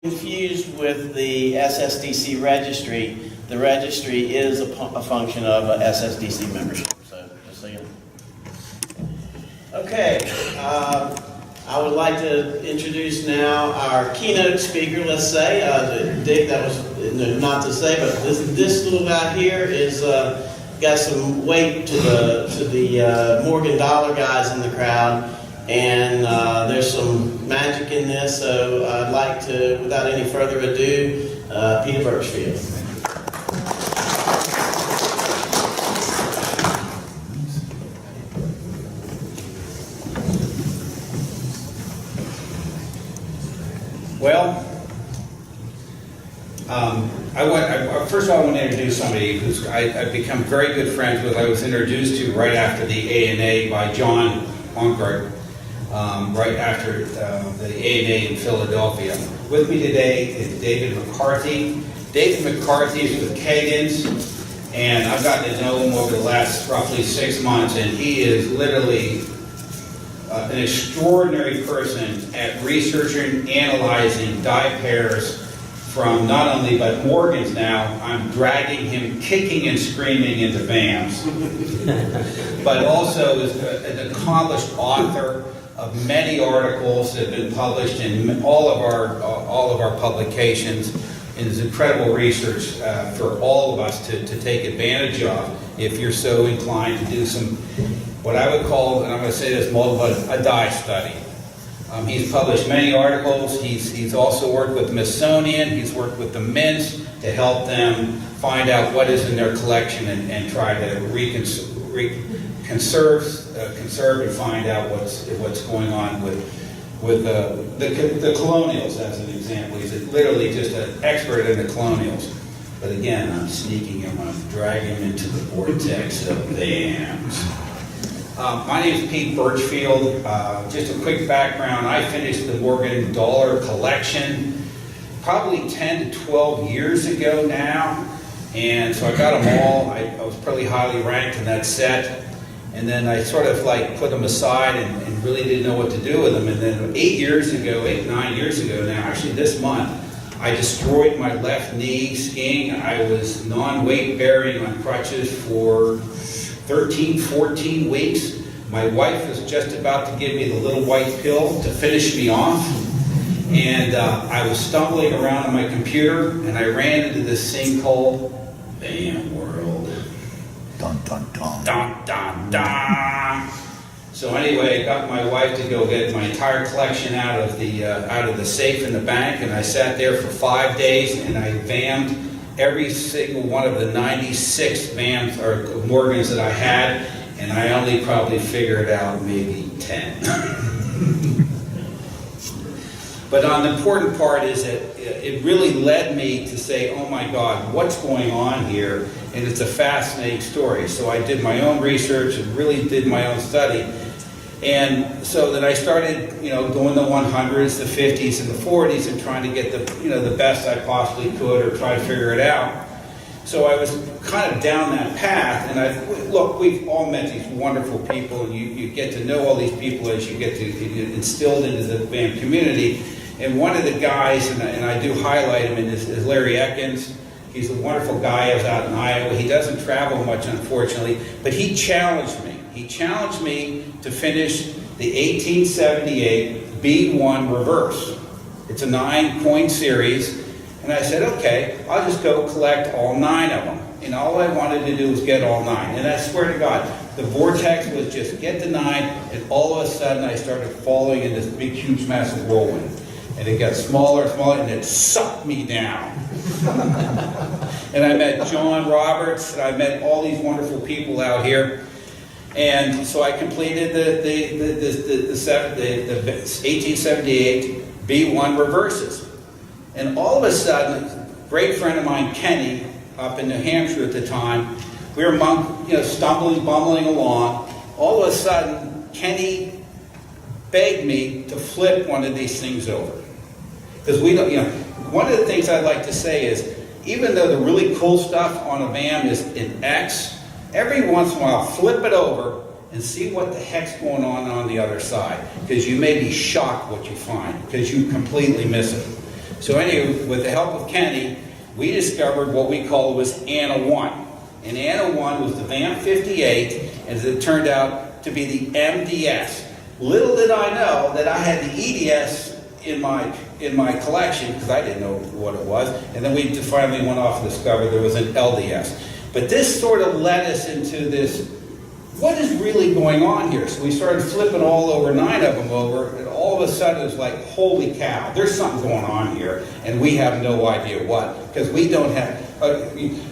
Confused with the SSDC registry. The registry is a function of a SSDC membership, so just so you know. Okay, I would like to introduce now our keynote speaker, let's say. Dick, that was not to say, but this little guy here is got some weight to the Morgan Dollar guys in the crowd. And there's some magic in this, so I'd like to, without any further ado, Peter Burchfield. Well, first of all, I want to introduce somebody who's I've become very good friends with. I was introduced to right after the ANA by John Onkert. Right after the ANA in Philadelphia. With me today is David McCarthy. David McCarthy is with Kagan's, and I've gotten to know him over the last roughly 6 months, and he is literally an extraordinary person at researching, analyzing dye pairs from not only but Morgan's now. I'm dragging him kicking and screaming into VAMs, but also is an accomplished author of many articles that have been published in all of our publications, and is incredible research for all of us to take advantage of if you're so inclined to do some, what I would call, and I'm going to say this multiple, a dye study. He's published many articles. He's also worked with Smithsonian. He's worked with the mints to help them find out what is in their collection and try to conserve and find out what's going on with the colonials, as an example. He's literally just an expert in the colonials. But again, I'm sneaking him, I'm dragging him into the vortex of VAMs. My name is Pete Burchfield. Just a quick background. I finished the Morgan Dollar collection probably 10 to 12 years ago now. And so I got them all. I was pretty highly ranked in that set. And then I sort of like put them aside and really didn't know what to do with them. And then 9 years ago now, actually this month, I destroyed my left knee skiing. I was non-weight bearing on crutches for 13, 14 weeks. My wife was just about to give me the little white pill to finish me off. And I was stumbling around on my computer, and I ran into this thing called VAM World. Dun, dun, dun. Dun, dun, dun. So anyway, I got my wife to go get my entire collection out of the safe in the bank, and I sat there for 5 days, and I VAM'd every single one of the 96 VAMs or Morgans that I had, and I only probably figured out maybe 10. But the important part is that it really led me to say, oh my God, what's going on here? And it's a fascinating story. So I did my own research and really did my own study. And so then I started, doing the 100s, the 50s, and the 40s, and trying to get the best I possibly could, or try to figure it out. So I was kind of down that path, and look, we've all met these wonderful people, and you get to know all these people as you get instilled into the VAM community. And one of the guys, and I do highlight him, is Larry Ekins. He's a wonderful guy. I was out in Iowa. He doesn't travel much, unfortunately, but he challenged me. He challenged me to finish the 1878 B1 reverse. It's a 9-point series. And I said, okay, I'll just go collect all 9 of them. And all I wanted to do was get all 9. And I swear to God, the vortex was just get the 9, and all of a sudden I started falling in this big, huge, massive whirlwind. And it got smaller and smaller, and it sucked me down. And I met John Roberts, and I met all these wonderful people out here. And so I completed the 1878 B1 reverses. And all of a sudden, a great friend of mine, Kenny, up in New Hampshire at the time, we were stumbling, bumbling along. All of a sudden, Kenny begged me to flip one of these things over. Because we don't, one of the things I'd like to say is, even though the really cool stuff on a VAM is in X, every once in a while, flip it over and see what the heck's going on the other side. Because you may be shocked what you find, because you completely miss it. So anyway, with the help of Kenny, we discovered what we call was Anna 1. And Anna 1 was the VAM 58, and it turned out to be the MDS. Little did I know that I had the EDS in my collection, because I didn't know what it was. And then we finally went off and discovered there was an LDS. But this sort of led us into this, what is really going on here? So we started flipping all over, 9 of them over, and all of a sudden it was like, holy cow, there's something going on here, and we have no idea what, because we don't have,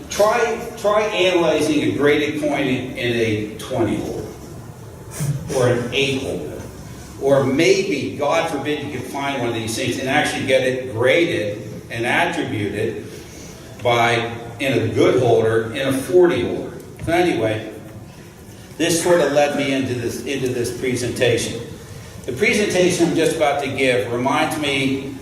try analyzing a graded coin in a 20 holder, or an 8 holder, or maybe, God forbid, you can find one of these things and actually get it graded and attributed in a good holder, in a 40 holder. So anyway, this sort of led me into this presentation. The presentation I'm just about to give reminds me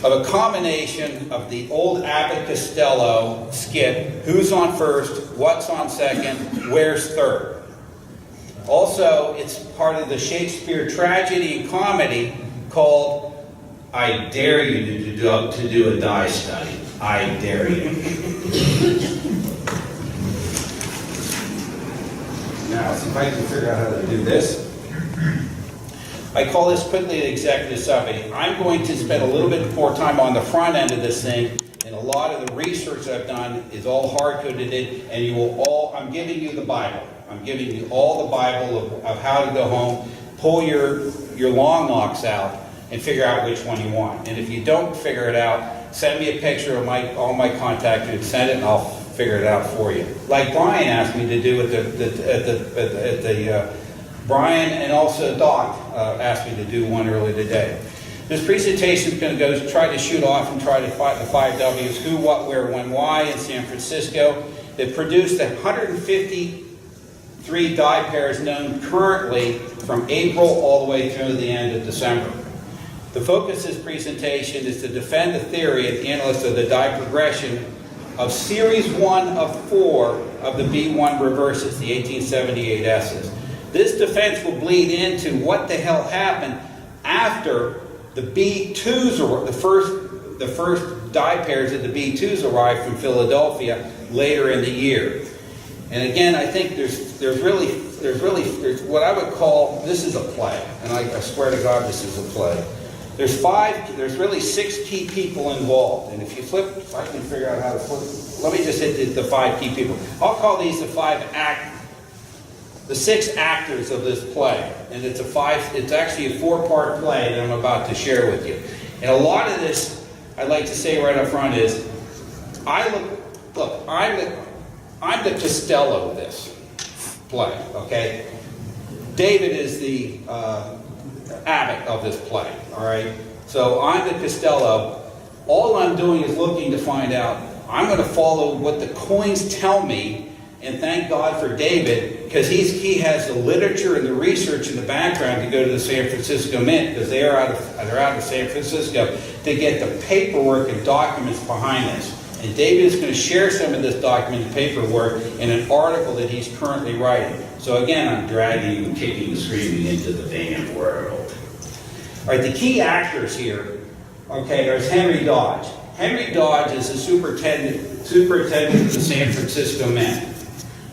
of a combination of the old Abbott Costello skit, who's on first, what's on second, where's third. Also, it's part of the Shakespeare tragedy and comedy called I Dare You to do a Die Study. I dare you. Now, see if I can figure out how to do this. I call this quickly an executive summary. I'm going to spend a little bit more time on the front end of this thing, and a lot of the research I've done is all hard-coded in, and you will all, I'm giving you the Bible. I'm giving you all the Bible of how to go home, pull your long knocks out, and figure out which one you want. And if you don't figure it out, send me a picture of all my contact and send it, and I'll figure it out for you. Like Brian asked me to do Brian and also Doc asked me to do one earlier today. This presentation is going to try to shoot off and try to find the 5 W's: who, what, where, when, why in San Francisco. They produced 153 die pairs known currently from April all the way through the end of December. The focus of this presentation is to defend the theory of the analysts of the die progression of Series 1 of 4 of the B1 reverses, the 1878 S's. This defense will bleed into what the hell happened after the B2s, or the first die pairs of the B2s arrived from Philadelphia later in the year. And again, I think there's what I would call, this is a play, and I swear to God this is a play. There's really 6 key people involved, and if you flip, if I can figure out how to flip, let me just hit the 5 key people. I'll call these the 6 actors of this play, and it's actually a 4-part play that I'm about to share with you. And a lot of this, I'd like to say right up front is, I'm the Costello of this play, okay? David is the Abbott of this play, all right? So I'm the Costello. All I'm doing is looking to find out, I'm going to follow what the coins tell me, and thank God for David, because he has the literature and the research in the background to go to the San Francisco Mint, because they're out of San Francisco to get the paperwork and documents behind this. And David is going to share some of this document and paperwork in an article that he's currently writing. So again, I'm dragging you and kicking and screaming into the damn world. All right, the key actors here, okay, there's Henry Dodge. Henry Dodge is the superintendent of the San Francisco Mint.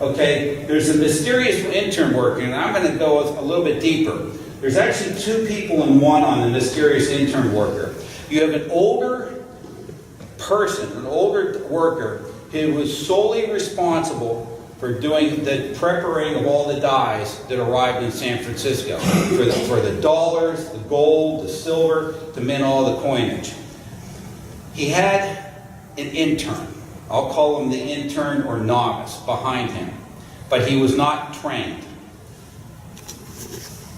Okay, there's a mysterious intern worker, and I'm going to go a little bit deeper. There's actually 2 people in one on the mysterious intern worker. You have an older person, an older worker, who was solely responsible for doing the preparing of all the dies that arrived in San Francisco, for the dollars, the gold, the silver, to mint all the coinage. He had an intern. I'll call him the intern or novice behind him, but he was not trained.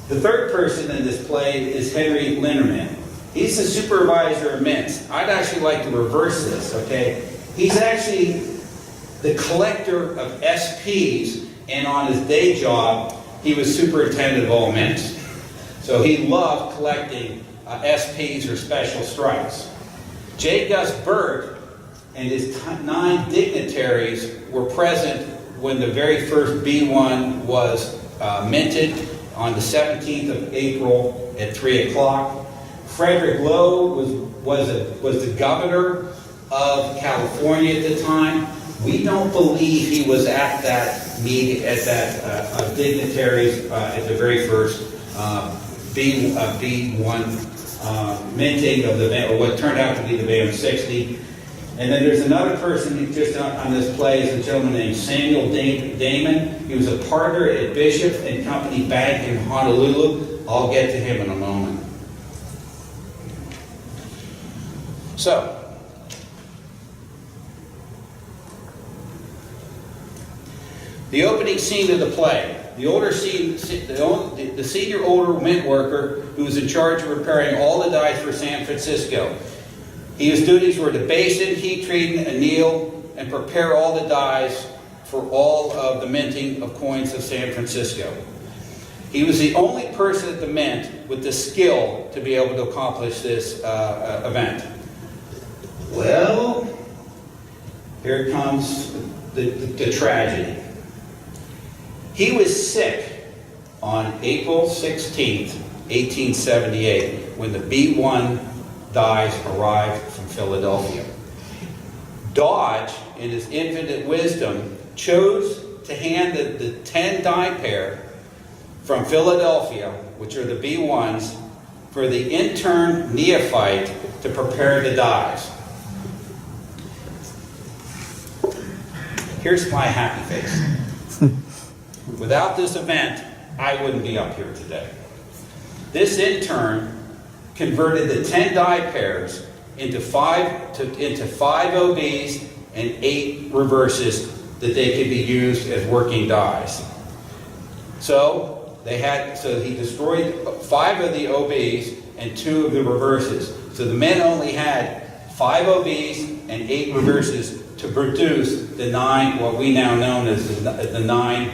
The third person in this play is Henry Linderman. He's the supervisor of mints. I'd actually like to reverse this, okay? He's actually the collector of SPs, and on his day job, he was superintendent of all mints. So he loved collecting SPs or special strikes. J. Gus Burt and his 9 dignitaries were present when the very first B1 was minted on the 17th of April at 3 o'clock. Frederick Lowe was the governor of California at the time. We don't believe he was at that meeting, at that dignitaries at the very first B1 minting of the, or what turned out to be the VAM 60. And then there's another person who just on this play is a gentleman named Samuel Damon. He was a partner at Bishop and Company Bank in Honolulu. I'll get to him in a moment. So, the opening scene of the play. The senior older mint worker who was in charge of repairing all the dies for San Francisco. His duties were to basin, heat treat, anneal, and prepare all the dies for all of the minting of coins of San Francisco. He was the only person at the mint with the skill to be able to accomplish this event. Well, here comes the tragedy. He was sick on April 16th, 1878, when the B1 dies arrived from Philadelphia. Dodge, in his infinite wisdom, chose to hand the 10 die pair from Philadelphia, which are the B1s, for the intern neophyte to prepare the dies. Here's my happy face. Without this event, I wouldn't be up here today. This intern converted the 10 die pairs into five OBs and 8 reverses that they could be used as working dies. So he destroyed 5 of the OBs and 2 of the reverses. So the men only had 5 OBs and 8 reverses to produce the 9, what we now know as the 9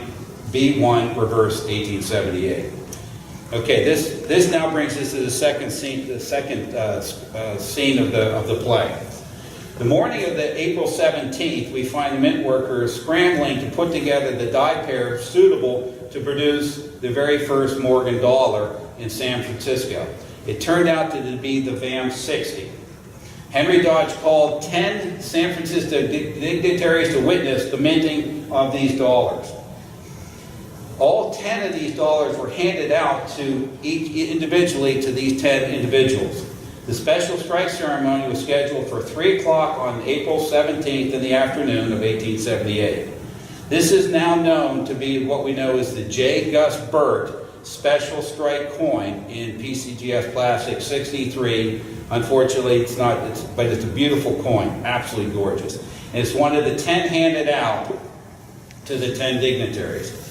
B1 reverse 1878. Okay, this now brings us to the second scene of the play. The morning of the April 17th, we find the mint workers scrambling to put together the die pair suitable to produce the very first Morgan dollar in San Francisco. It turned out to be the VAM 60. Henry Dodge called 10 San Francisco dignitaries to witness the minting of these dollars. All 10 of these dollars were handed out to each individually to these 10 individuals. The special strike ceremony was scheduled for 3 o'clock on April 17th in the afternoon of 1878. This is now known to be what we know as the J. Gus Burt special strike coin in PCGS Plastic 63. Unfortunately, it's not, but it's a beautiful coin, absolutely gorgeous. And it's one of the 10 handed out to the 10 dignitaries.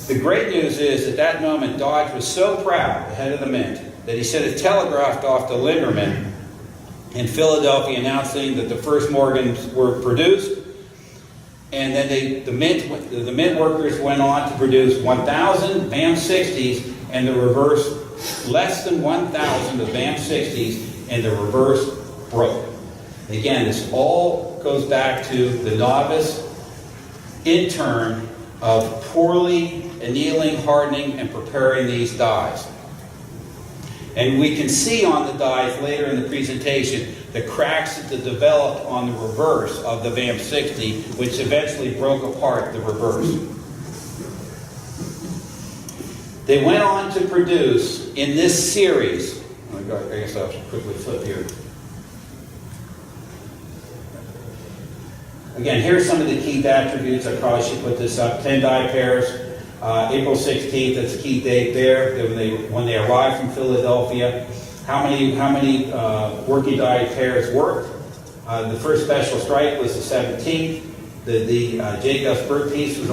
The great news is, at that moment, Dodge was so proud, the head of the mint, that he sent a telegraph off to Linderman in Philadelphia announcing that the first Morgans were produced. And then the mint workers went on to produce 1,000 VAM 60s and the reverse, less than 1,000 of VAM 60s, and the reverse broke. Again, this all goes back to the novice intern of poorly annealing, hardening, and preparing these dies. And we can see on the dies later in the presentation the cracks that developed on the reverse of the VAM 60, which eventually broke apart the reverse. They went on to produce in this series, I guess I'll quickly flip here. Again, here's some of the key attributes. I probably should put this up. 10 die pairs. April 16th, that's a key date there, when they arrived from Philadelphia. How many working die pairs worked? The first special strike was the 17th. The J. Gus Burt piece was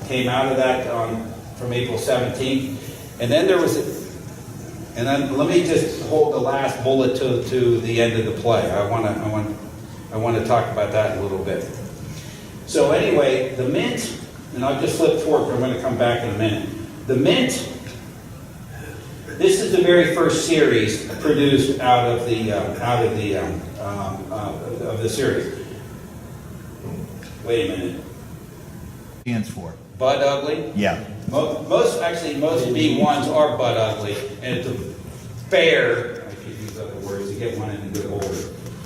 came out of that from April 17th. And then there was, let me just hold the last bullet to the end of the play. I want to talk about that a little bit. So anyway, the mint. And I'll just flip forward, but I'm going to come back in a minute. The mint, this is the very first series produced out of the series. Wait a minute. Stands for. Bud Ugly? Yeah. Most B1s are Bud Ugly, and it's a fair, I keep these other words, get one in a good order.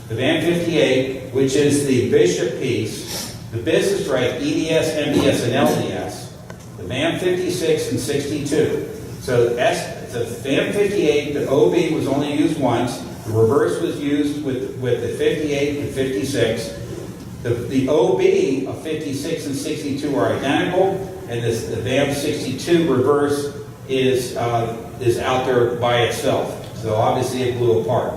The VAM 58, which is the Bishop piece, the business strike, EDS, MDS, and LDS, the VAM 56 and 62. So the VAM 58, the OB was only used once. The reverse was used with the 58 and 56. The OB of 56 and 62 are identical, and the VAM 62 reverse is out there by itself. So obviously it blew apart.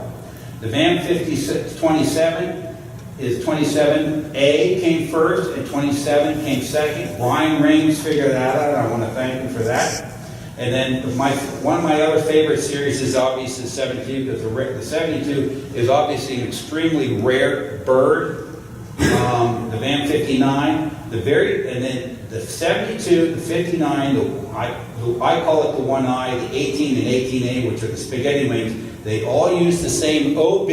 The VAM 27 is 27A came first and 27 came second. Brian Raines figured that out, and I want to thank him for that. And then one of my other favorite series is obviously the 72, because the 72 is obviously an extremely rare bird. The VAM 59, and then the 72, the 59, I call it the 1I, the 18 and 18A, which are the spaghetti wings. They all use the same OB.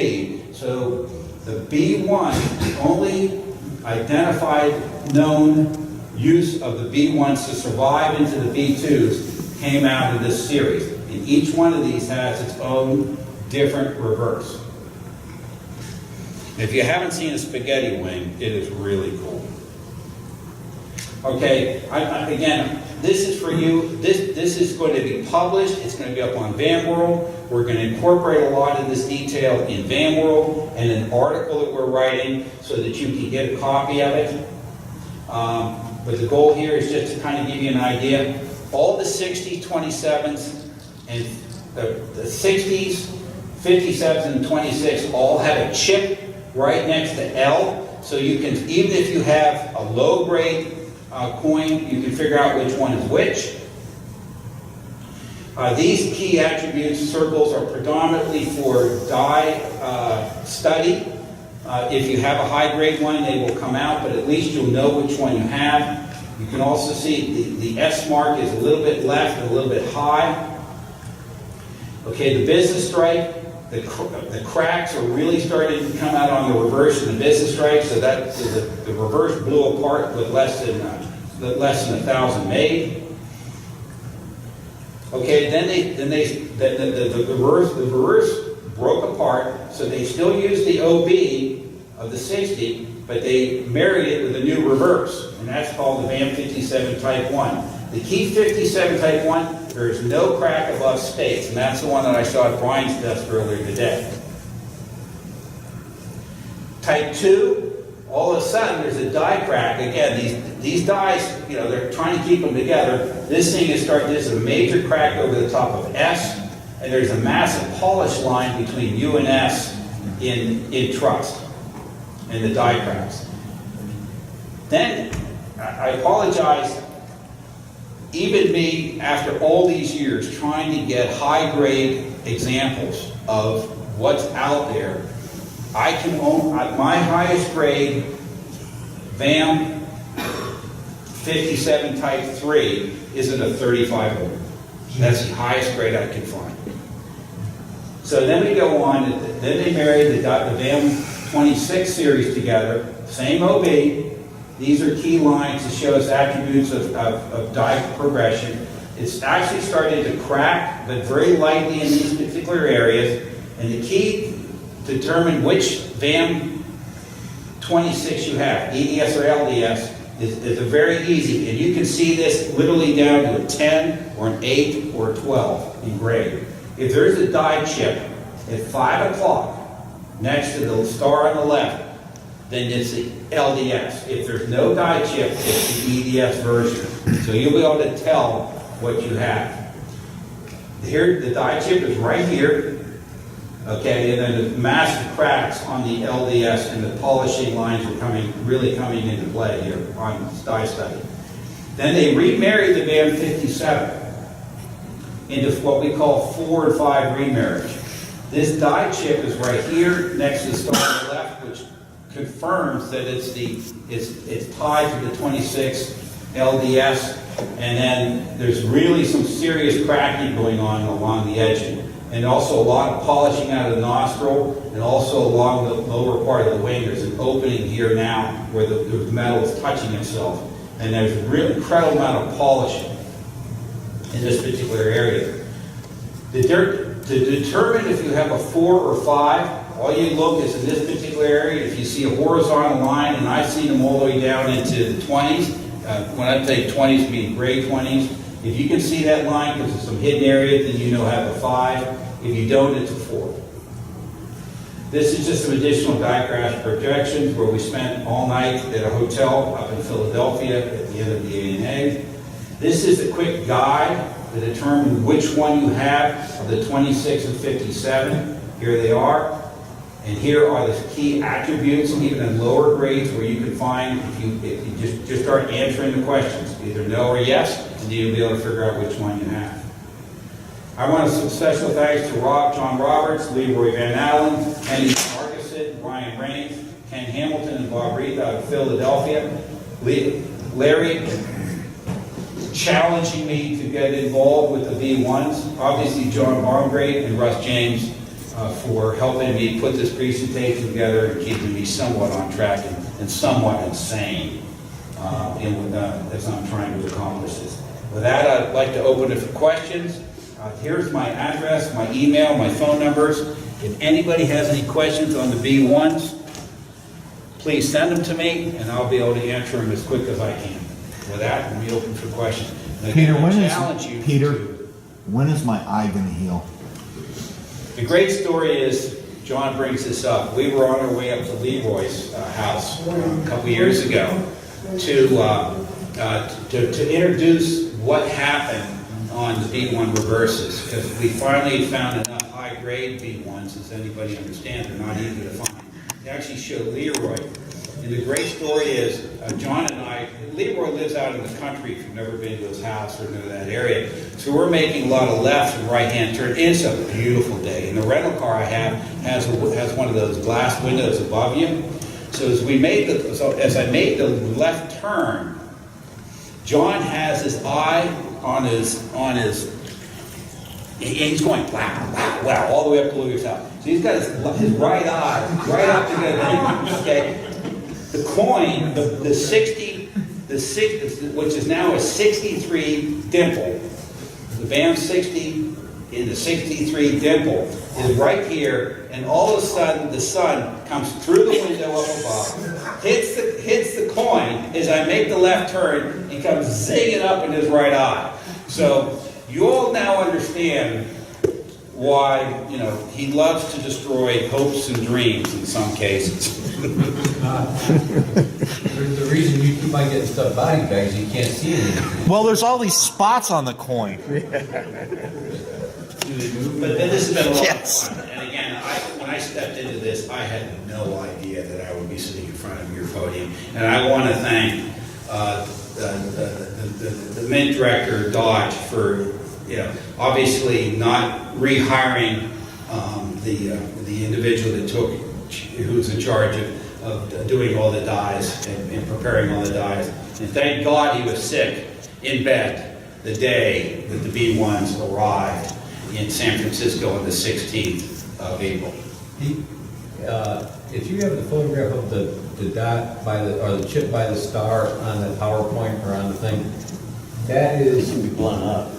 So the B1, the only identified known use of the B1s to survive into the B2s, came out of this series. And each one of these has its own different reverse. If you haven't seen a spaghetti wing, it is really cool. Okay, again, this is for you. This is going to be published. It's going to be up on Van World. We're going to incorporate a lot of this detail in Van World and an article that we're writing so that you can get a copy of it. But the goal here is just to kind of give you an idea. All the 60s, 27s, and the 60s, 57s, and 26 all have a chip right next to L. So you can, even if you have a low-grade coin, you can figure out which one is which. These key attributes, circles, are predominantly for die study. If you have a high-grade one, they will come out, but at least you'll know which one you have. You can also see the S mark is a little bit left and a little bit high. Okay, the business strike, the cracks are really starting to come out on the reverse in the business strike, so that the reverse blew apart with less than 1,000 made. Okay, then the reverse broke apart, so they still use the OB of the 60, but they married it with a new reverse, and that's called the VAM 57 Type 1. The key 57 Type 1, there is no crack above space, and that's the one that I saw at Brian's desk earlier today. Type 2, all of a sudden there's a die crack. Again, these dies, they're trying to keep them together. This thing is there's a major crack over the top of S, and there's a massive polish line between U and S in trust, and the die cracks. Then, I apologize, even me, after all these years trying to get high-grade examples of what's out there, I can own, my highest grade VAM 57 Type 3 is in a 35. That's the highest grade I can find. So then we go on, then they married the VAM 26 series together, same OB. These are key lines to show us attributes of die progression. It's actually starting to crack, but very lightly in these particular areas. And the key to determine which VAM 26 you have, EDS or LDS, is very easy. And you can see this literally down to a 10 or an 8 or a 12 in grade. If there's a die chip at 5 o'clock next to the star on the left, then it's the LDS. If there's no die chip, it's the EDS version. So you'll be able to tell what you have. Here, the die chip is right here. Okay, and then the massive cracks on the LDS and the polishing lines are really coming into play here on die study. Then they remarried the VAM 57 into what we call 4 and 5 remarriage. This die chip is right here next to the star on the left, which confirms that it's tied to the 26 LDS, and then there's really some serious cracking going on along the edging. And also a lot of polishing out of the nostril, and also along the lower part of the wing. There's an opening here now where the metal is touching itself. And there's a really incredible amount of polishing in this particular area. The To determine if you have a 4 or 5, all you look is in this particular area. If you see a horizontal line, and I've seen them all the way down into the 20s, when I say 20s, I mean gray 20s. If you can see that line because there's some hidden area, then you know have a 5. If you don't, it's a 4. This is just some additional diagraph projections where we spent all night at a hotel up in Philadelphia at the end of the ANA. This is a quick guide to determine which one you have of the 26 and 57. Here they are. And here are the key attributes, even in lower grades, where you can find, if you just start answering the questions, either no or yes, and then you'll be able to figure out which one you have. I want to say special thanks to John Roberts, Leroy Van Allen, Kenny Marguson, Ryan Raines, Ken Hamilton, and Bob Reed out of Philadelphia. Larry challenging me to get involved with the V1s. Obviously, John Barngrave and Russ James for helping me put this presentation together and keeping me somewhat on track and somewhat insane as I'm trying to accomplish this. With that, I'd like to open it for questions. Here's my address, my email, my phone numbers. If anybody has any questions on the B1s, please send them to me, and I'll be able to answer them as quick as I can. With that, let me open for questions. And Peter, again, when is my eye going to heal? The great story is, John brings this up. We were on our way up to Leroy's house a couple years ago to introduce what happened on the B1 reverses, because we finally found enough high-grade B1s, as anybody understands, they're not easy to find. They actually show Leroy. And the great story is, John and I, Leroy lives out in the country, if you've never been to his house or know that area. So we're making a lot of left and right-hand turns. It's a beautiful day. And the rental car I have has one of those glass windows above you. So as I made the left turn, John has his eye on his he's going wow, wow, wow, all the way up to Louis' house. So he's got his right eye right up to the okay. The coin, the 60, which is now a 63 dimple, the VAM 60 in the 63 dimple is right here, and all of a sudden the sun comes through the window up above, hits the coin as I make the left turn, and comes zinging up in his right eye. So you all now understand why, he loves to destroy hopes and dreams in some cases. The reason you keep on getting stuff body bags, you can't see anything. Well, there's all these spots on the coin. But this has been a lot of Yes. fun. And again, when I stepped into this, I had no idea that I would be sitting in front of your podium. And I want to thank the Mint Director, Dodge, for obviously not rehiring the individual who's in charge of doing all the dies and preparing all the dies. And thank God he was sick in bed the day that the B1s arrived in San Francisco on the 16th of April. If you have the photograph of the dot or the chip by the star on the PowerPoint or on the thing, that is It can be blown up.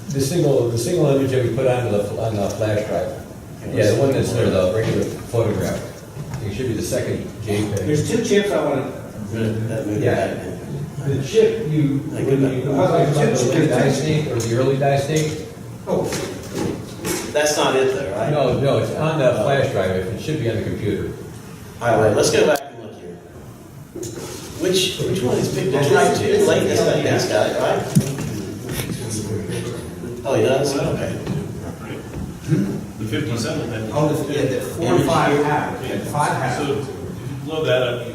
the single image that we put on the flash drive. Yeah, the one that's there, the regular photograph. It should be the second JPEG. There's two chips I want to... Yeah. The chip when you talk about the late die state or the early die state. Oh, That's not it though, right? No, it's on the flash drive. It should be on the computer. All right, let's go back and look here. Which one is big? It's like this guy, right? Oh, he does? Okay. The 57 then. Oh, the 4 and 5 have it. 5 have So it. if you blow that up,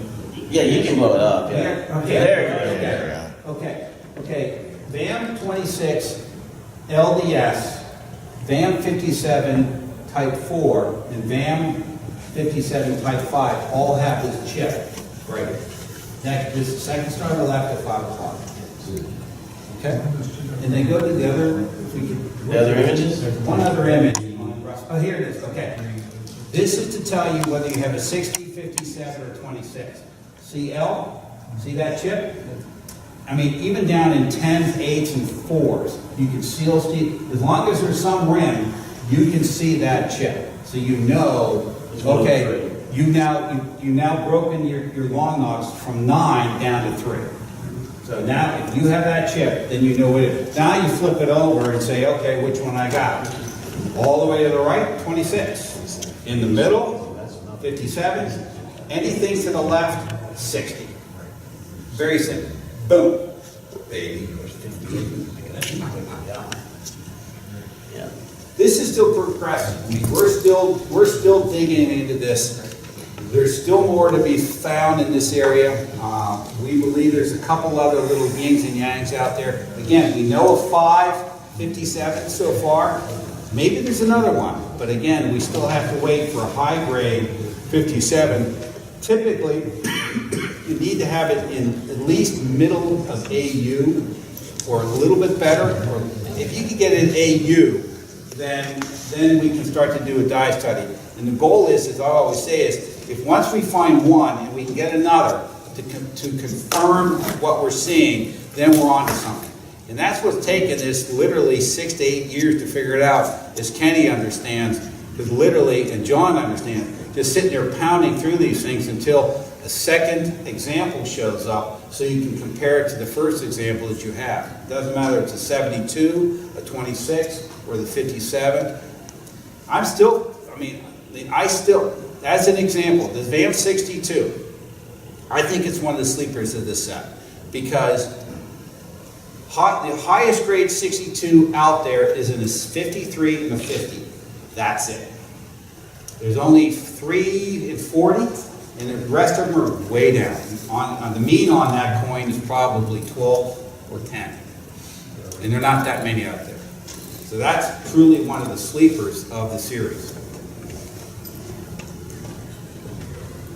Yeah, you can blow it up, yeah. Okay. There you go. Okay. VAM 26, LDS, VAM 57 Type 4, and VAM 57 Type 5 all have this chip. Right. This second star on the left at 5 o'clock. Okay? And then go to the other, The other images? there's one other image. Oh, here it is, okay. This is to tell you whether you have a 60, 57, or 26. See L? See that chip? I mean, even down in 10s, 8s, and 4s, you can seal steel. As long as there's some rim, you can see that chip. So you know, okay, you now broken your long knocks from 9 down to 3. So now, if you have that chip, then you know what it is. Now you flip it over and say, okay, which one I got? All the way to the right, 26. In the middle, 57. Anything to the left, 60. Very simple. Boom. Baby. Yeah. This is still progressing. I mean, we're still digging into this. There's still more to be found in this area. We believe there's a couple other little yings and yangs out there. Again, we know of 557 so far. Maybe there's another one, but again, we still have to wait for a high grade 57. Typically, you need to have it in at least middle of AU or a little bit better. Or if you can get it in AU, then we can start to do a dye study. And the goal is, as I always say, is if once we find one and we can get another to confirm what we're seeing, then we're on to something. And that's what's taken us literally 6 to 8 years to figure it out, as Kenny understands, because literally, and John understands, just sitting there pounding through these things until a second example shows up so you can compare it to the first example that you have. It doesn't matter if it's a 72, a 26, or the 57. As an example, the VAM 62, I think it's one of the sleepers of this set because the highest grade 62 out there is in a 53 and a 50. That's it. There's only 3 and 40, and the rest of them are way down. On the mean on that coin is probably 12 or 10. And there are not that many out there. So that's truly one of the sleepers of the series.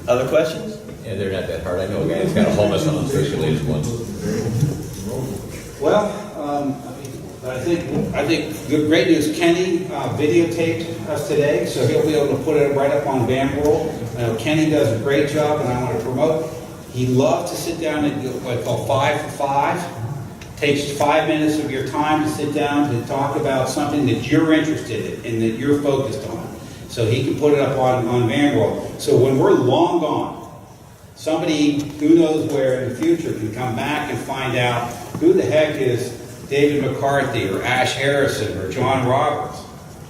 Other questions? Yeah, they're not that hard. I know a guy that's got a hummus on the first latest one. Well, I think the great news, Kenny videotaped us today, so he'll be able to put it right up on VAMworld. Kenny does a great job, and I want to promote. He loves to sit down and do what I call 5 for 5. Takes 5 minutes of your time to sit down to talk about something that you're interested in and that you're focused on. So he can put it up on VAMworld. So when we're long gone, somebody who knows where in the future can come back and find out who the heck is David McCarthy or Ash Harrison or John Roberts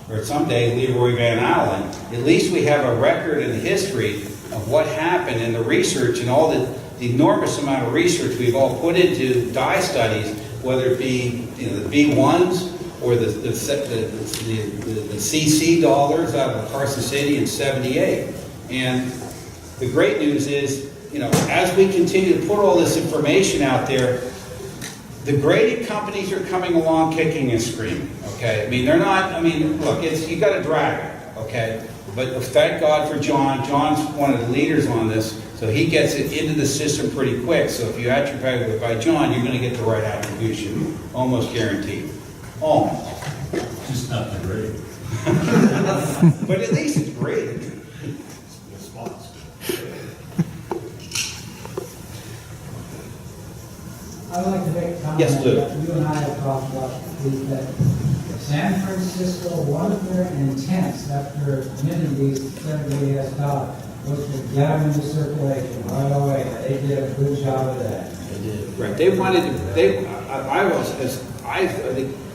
or someday Leroy Van Allen. At least we have a record in the history of what happened in the research and all the enormous amount of research we've all put into dye studies, whether it be the V1s or the CC dollars out of Carson City in '78. And the great news is, as we continue to put all this information out there, the grading companies are coming along kicking and screaming, okay? I mean, they're not, look, you got to drag it, okay? But thank God for John. John's one of the leaders on this, so he gets it into the system pretty quick. So if you attribute it by John, you're going to get the right attribution, almost guaranteed. Almost. Just not the grade. But at least it's graded. The spots. I'd like to make a comment. Yes, Lou. That you and I have talked about that San Francisco, one of their intents after amenities Senator has taught was to get them into circulation right away. They did a good job of that. They did. Right. They wanted to.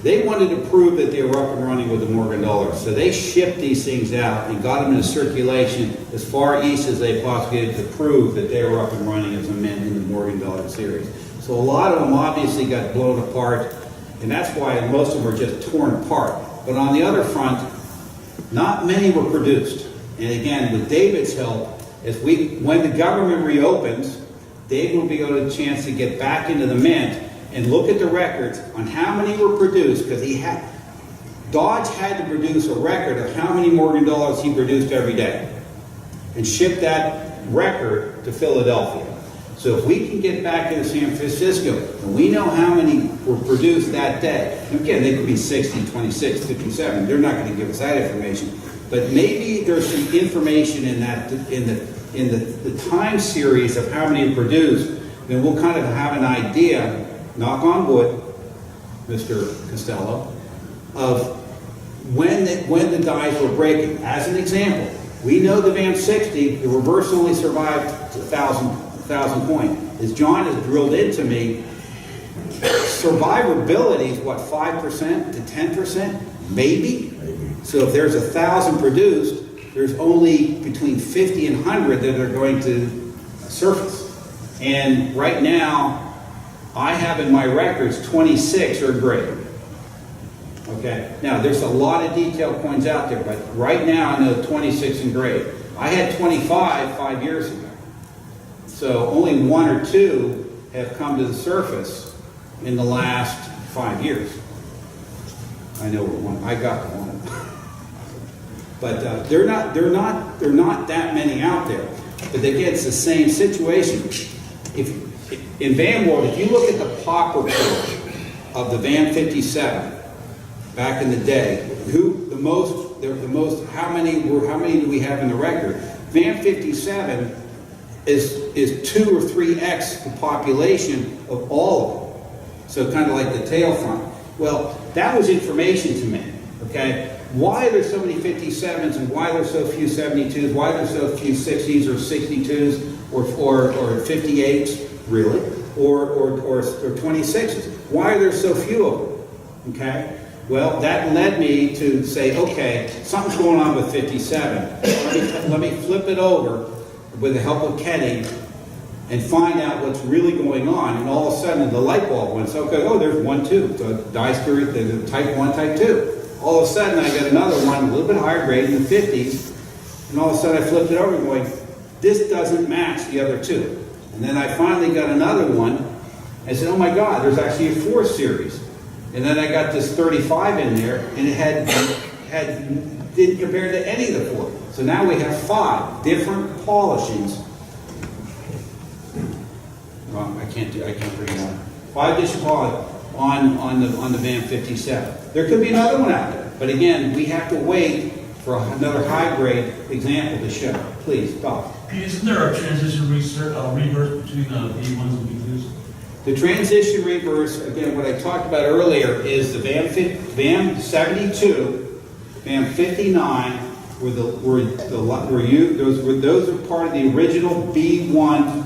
They wanted to prove that they were up and running with the Morgan dollar. So they shipped these things out and got them into circulation as far east as they possibly did to prove that they were up and running as a mint in the Morgan dollar series. So a lot of them obviously got blown apart, and that's why most of them were just torn apart. But on the other front, not many were produced. And again, with David's help, when the government reopens, David will be able to have a chance to get back into the mint and look at the records on how many were produced, because Dodge had to produce a record of how many Morgan dollars he produced every day and ship that record to Philadelphia. So if we can get back into San Francisco and we know how many were produced that day, and again, they could be 60, 26, 57, they're not going to give us that information, but maybe there's some information in that, in the time series of how many are produced, then we'll kind of have an idea knock on wood, Mr. Costello, of when the dies were breaking. As an example, we know the VAM 60, the reverse only survived 1,000 point. As John has drilled into me, survivability is what, 5% to 10%? Maybe? So if there's 1,000 produced, there's only between 50 and 100 that are going to surface. And right now, I have in my records 26 are great. Okay, now there's a lot of detailed coins out there, but right now I know 26 in grade. I had 25 5 years ago. So only 1 or 2 have come to the surface in the last 5 years. I know one. I got one. But they're not that many out there. But again, it's the same situation. If in VAM world, if you look at the POC report of the VAM 57 back in the day, how many do we have in the record? VAM 57 is 2 or 3x the population of all of them. So kind of like the tail front. Well, that was information to me. Okay, why are there so many 57s and why are there so few 72s? Why are there so few 60s or 62s or 58s, really, or 26s? Why are there so few of them? Okay. Well, that led me to say, okay, something's going on with 57. Let me flip it over with the help of Kenny and find out what's really going on. And all of a sudden, the light bulb went, okay, oh, there's 1, 2. So dice there's a type 1, type 2. All of a sudden, I got another one, a little bit higher grade in the 50s. And all of a sudden, I flipped it over and going, this doesn't match the other 2. And then I finally got another one. I said, oh my God, there's actually a 4 series. And then I got this 35 in there, and it didn't compare to any of the 4. So now we have 5 different polishings. Well, I can't bring it on. 5 different polishings on the VAM 57. There could be another one out there, but again, we have to wait for another high grade example to show. Please, Doc. Isn't there a transition reverse between B1s and B2s? The transition reverse, again, what I talked about earlier is the VAM 72, VAM 59 those are part of the original B1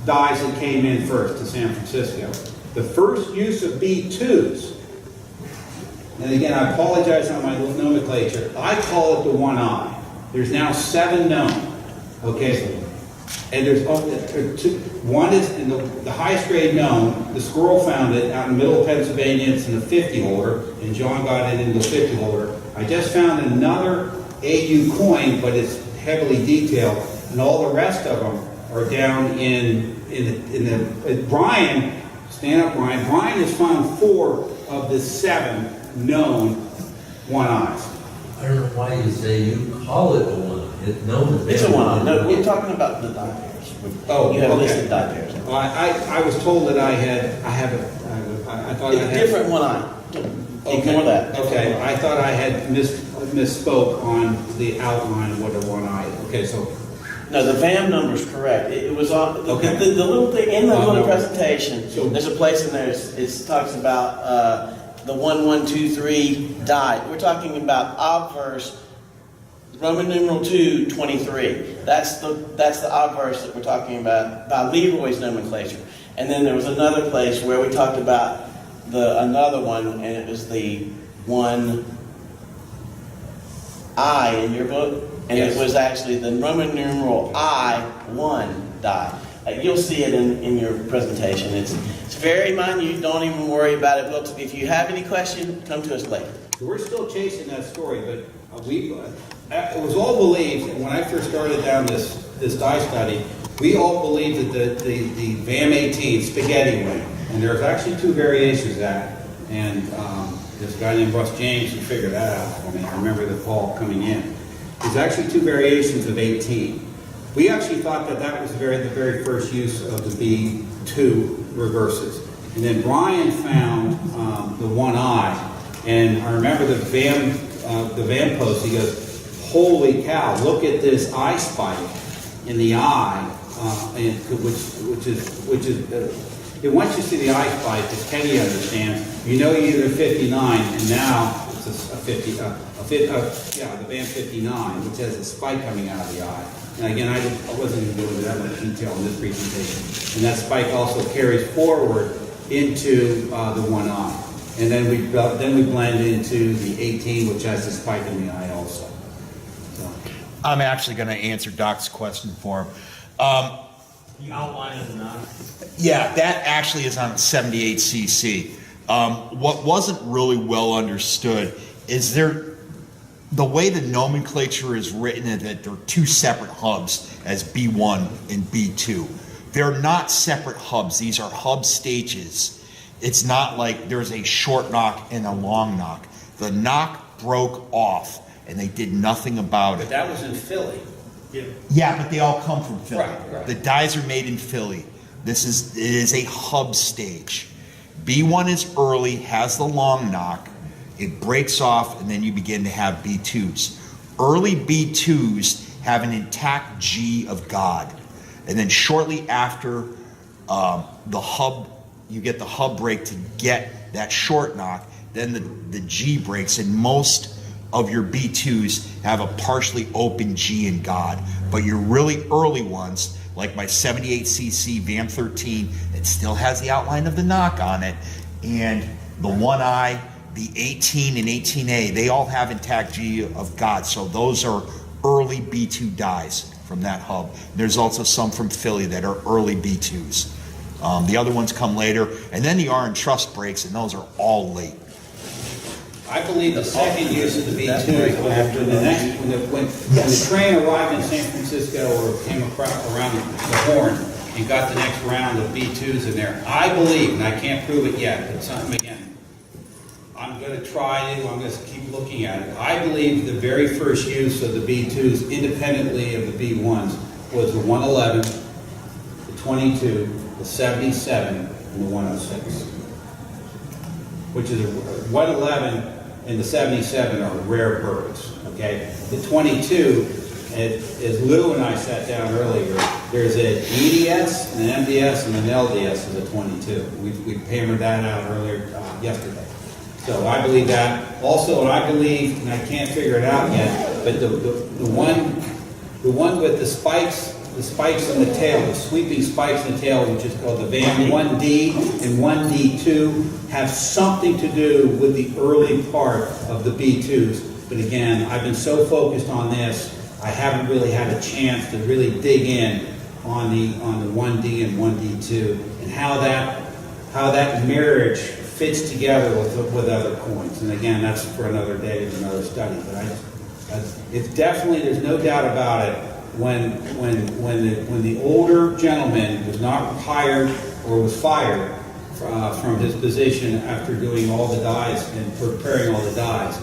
dies that came in first to San Francisco. The first use of B2s, and again, I apologize on my nomenclature, I call it the 1I. There's now 7 known. Okay, and there's two. One is in the highest grade known. The squirrel found it out in the middle of Pennsylvania. It's in the 50 holder, and John got it in the 50 holder. I just found another AU coin, but it's heavily detailed, and all the rest of them are down in the Brian. Stand up, Brian. Brian has found 4 of the 7 known 1Is. I don't know why you say you call it a 1. It's It's a 1I. No, we're talking about the die pairs. Oh, you have okay. listed die pairs. Well, I was told that I thought I It's had different 1I. Ignore that. Okay, I thought I had misspoke on the outline of what a 1I is. Okay, so No, the VAM number is correct. It was on Okay. the little thing in the little no. presentation. So- There's a place in there. It talks about the 1, 1, 2, 3 die. We're talking about obverse Roman numeral 2, 23. That's the obverse that we're talking about by Leroy's nomenclature. And then there was another place where we talked about another one, and it was the 1I in your book. And Yes. it was actually the Roman numeral I-1 die. You'll see it in your presentation. It's very minute. Don't even worry about it. If you have any question, come to us later. we're still chasing that story, but it was all believed, and when I first started down this die study, we all believed that the VAM 18 spaghetti ring, and there's actually 2 variations of that, and this guy named Russ James who figured that out for me. I remember the call coming in. There's actually 2 variations of 18. We actually thought that was the very first use of the B2 reverses. And then Brian found the 1I, and I remember the VAM post, he goes, holy cow, look at this eye spike in the eye, which is And once you see the eye spike, as Kenny understands, you know you're either 59, and now it's a 50, the band 59, which has a spike coming out of the eye. And again, I wasn't going to go into that much detail in this presentation. And that spike also carries forward into the one eye. And then we blend into the 18, which has a spike in the eye also. So. I'm actually going to answer Doc's question for him. The outline of the knot. Yeah, that actually is on 78cc. What wasn't really well understood is the way the nomenclature is written is that there are two separate hubs as B1 and B2. They're not separate hubs. These are hub stages. It's not like there's a short knock and a long knock. The knock broke off and they did nothing about it. But that was in Philly. Yeah, but they all come from Philly. Right. The dies are made in Philly. It is a hub stage. B1 is early, has the long knock, it breaks off, and then you begin to have B2s. Early B2s have an intact G of God. And then shortly after the hub, you get the hub break to get that short knock, then the G breaks, and most of your B2s have a partially open G in God. But your really early ones, like my 78cc VAM 13, it still has the outline of the knock on it, and the one eye, the 18 and 18A, they all have intact G of God. So those are early B2 dies from that hub. There's also some from Philly that are early B2s. The other ones come later, and then the R and Trust breaks, and those are all late. I believe the second use of the B2 was after the next, when the train arrived in San Francisco or came around the Horn and got the next round of B2s in there. I believe, and I can't prove it yet, but something again, I'm going to I'm going to keep looking at it. I believe the very first use of the B2s independently of the B1s was the 111, the 22, the 77, and the 106. Which is 111 and the 77 are rare birds, okay? The 22, as Lou and I sat down earlier, there's an EDS, an MDS, and an LDS is a 22. We hammered that out earlier yesterday. So I believe that. Also, and I believe, and I can't figure it out yet, but the one with the spikes in the tail, the sweeping spikes in the tail, which is called the VAM 1D and 1D2, have something to do with the early part of the B2s. But again, I've been so focused on this, I haven't really had a chance to really dig in on the 1D and 1D2 and how that marriage fits together with other coins. And again, that's for another day and another study. But it's definitely, there's no doubt about it. When the older gentleman was not hired or was fired from his position after doing all the dies and preparing all the dies,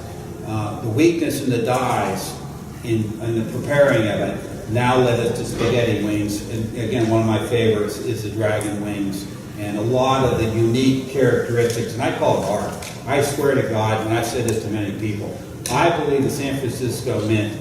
the weakness in the dies in the preparing of it now led us to spaghetti wings. And again, one of my favorites is the dragon wings and a lot of the unique characteristics. And I call it art. I swear to God, and I've said this to many people, I believe the San Francisco Mint,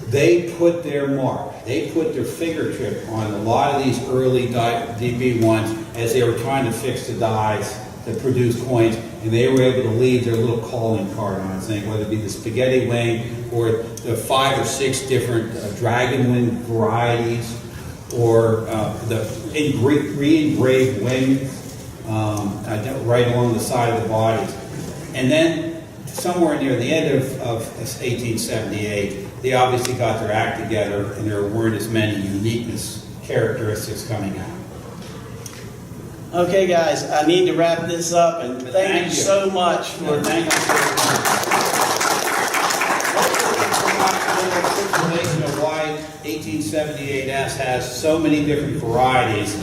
they put their mark, they put their fingertip on a lot of these early DB1s as they were trying to fix the dies that produce coins, and they were able to leave their little calling card on it, saying whether it be the spaghetti wing or the 5 or 6 different dragon wing varieties or the re-engraved wing right along the side of the bodies. And then somewhere near the end of 1878, they obviously got their act together, and there weren't as many uniqueness characteristics coming out. Okay, guys, I need to wrap this up, and thank you so much for Thank you so much. Of why 1878S has so many different varieties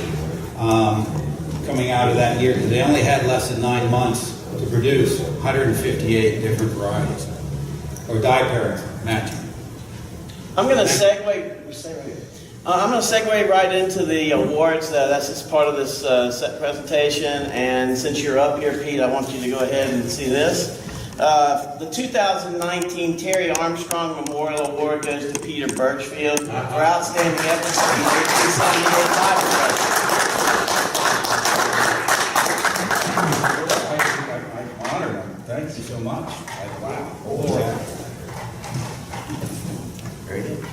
coming out of that year, because they only had less than 9 months to produce 158 different varieties, or die pairings matching. I'm going to segue. I'm going to segue right into the awards. That's just part of this set presentation. And since you're up here, Pete, I want you to go ahead and see this. The 2019 Terry Armstrong Memorial Award goes to Peter Burchfield for outstanding efforts in the 1878 Bible. so much. Wow. Holy cow. Very good.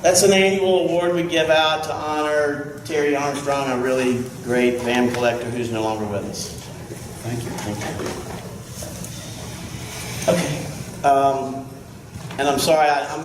That's an annual award we give out to honor Terry Armstrong, a really great van collector who's no longer with us. Thank you. Okay. And I'm sorry, I'm